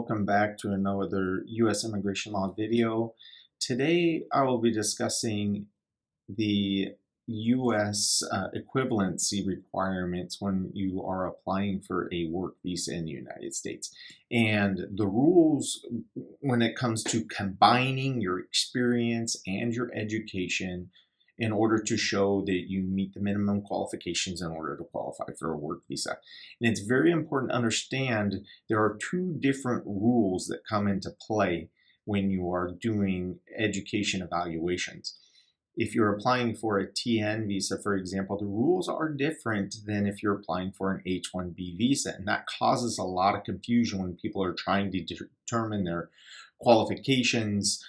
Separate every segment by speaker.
Speaker 1: welcome back to another U.S. immigration law video. Today I will be discussing the U.S. Equivalency requirements when you are applying for a work visa in the United States, and the rules when it comes to combining your experience and your education in order to show that you meet the minimum qualifications in order to qualify for a work visa. And it's very important to understand there are two different rules that come into play when you are doing education evaluations. If you're applying for a TN visa, for example, the rules are different than if you're applying for an H-1B visa, and that causes a lot of confusion when people are trying to determine their qualifications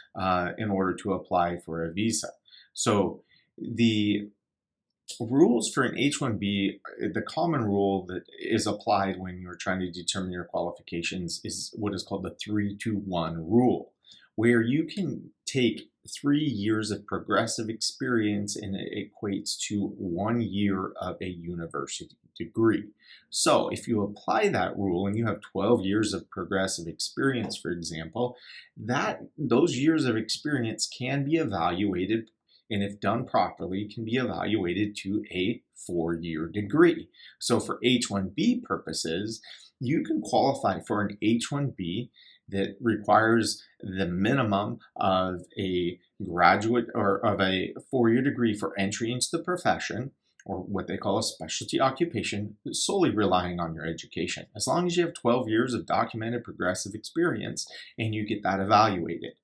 Speaker 1: in order to apply for a visa. So the rules for an H-1B, the common rule that is applied when you're trying to determine your qualifications is what is called the 3-2-1 rule, where you can take 3 years of progressive experience and it equates to 1 year of a university degree. So if you apply that rule and you have 12 years of progressive experience, for example, those years of experience can be evaluated, and if done properly, can be evaluated to a 4-year degree. So for H-1B purposes, you can qualify for an H-1B that requires the minimum of a graduate or of a 4-year degree for entry into the profession, or what they call a specialty occupation, solely relying on your education. As long as you have 12 years of documented progressive experience and you get that evaluated.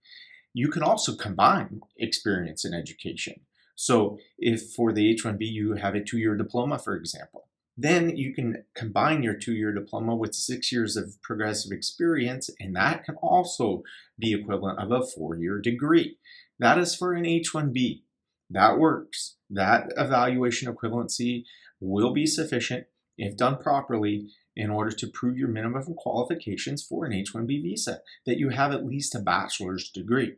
Speaker 1: You can also combine experience and education. So if for the H-1B you have a 2-year diploma, for example, then you can combine your 2-year diploma with 6 years of progressive experience, and that can also be equivalent of a 4-year degree. That is for an H-1B. That works. That evaluation equivalency will be sufficient if done properly in order to prove your minimum qualifications for an H-1B visa, that you have at least a bachelor's degree.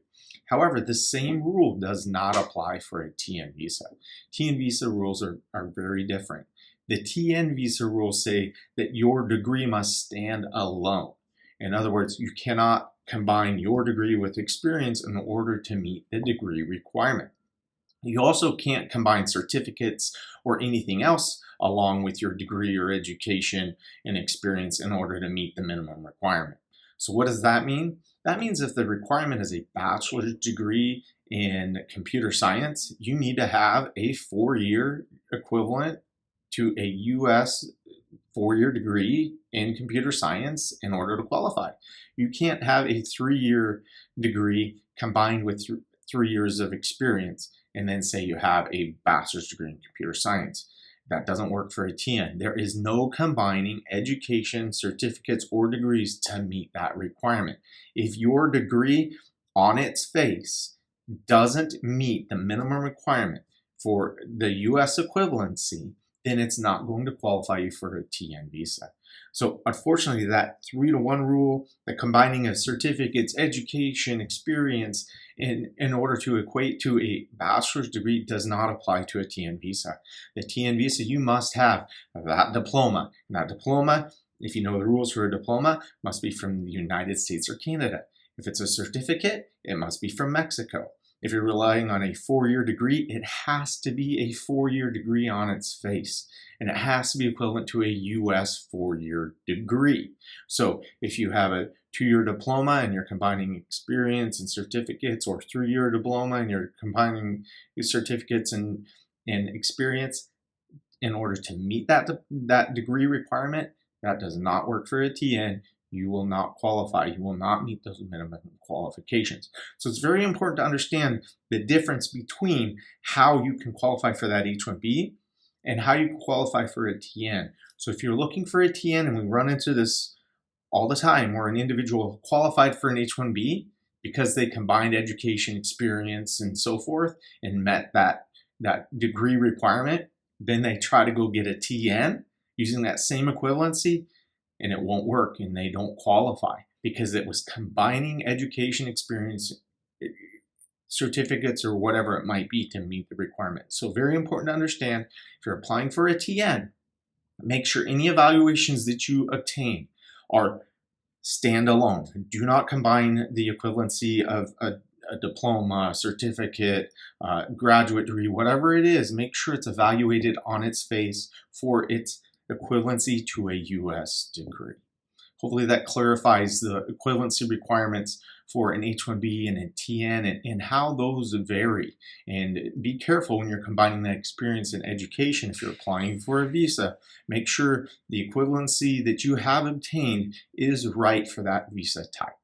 Speaker 1: However, the same rule does not apply for a TN visa. TN visa rules are very different. The TN visa rules say that your degree must stand alone. In other words, you cannot combine your degree with experience in order to meet the degree requirement. You also can't combine certificates or anything else along with your degree or education and experience in order to meet the minimum requirement. So what does that mean? That means if the requirement is a bachelor's degree in computer science, you need to have a 4-year equivalent to a U.S. 4-year degree in computer science in order to qualify. You can't have a 3-year degree combined with 3 years of experience and then say you have a bachelor's degree in computer science. That doesn't work for a TN. There is no combining education, certificates, or degrees to meet that requirement. If your degree on its face doesn't meet the minimum requirement for the U.S. equivalency, then it's not going to qualify you for a TN visa. So unfortunately, that 3-to-1 rule, the combining of certificates, education, experience in order to equate to a bachelor's degree does not apply to a TN visa. The TN visa, you must have that diploma. And that diploma, if you know the rules for a diploma, must be from the United States or Canada. If it's a certificate, it must be from Mexico. If you're relying on a 4-year degree, it has to be a 4-year degree on its face, and it has to be equivalent to a U.S. 4-year degree. So if you have a 2-year diploma and you're combining experience and certificates, or 3-year diploma and you're combining certificates and experience in order to meet that degree requirement, that does not work for a TN. You will not qualify. You will not meet those minimum qualifications. So it's very important to understand the difference between how you can qualify for that H-1B and how you can qualify for a TN. So if you're looking for a TN, and we run into this all the time, where an individual qualified for an H-1B because they combined education, experience, and so forth, and met that degree requirement, then they try to go get a TN using that same equivalency, and it won't work, and they don't qualify because it was combining education, experience, certificates, or whatever it might be to meet the requirement. So very important to understand, if you're applying for a TN, make sure any evaluations that you obtain are stand alone. Do not combine the equivalency of a diploma, certificate, graduate degree, whatever it is. Make sure it's evaluated on its face for its equivalency to a U.S. degree. Hopefully that clarifies the equivalency requirements for an H-1B and a TN and how those vary. And be careful when you're combining that experience and education. If you're applying for a visa, make sure the equivalency that you have obtained is right for that visa type.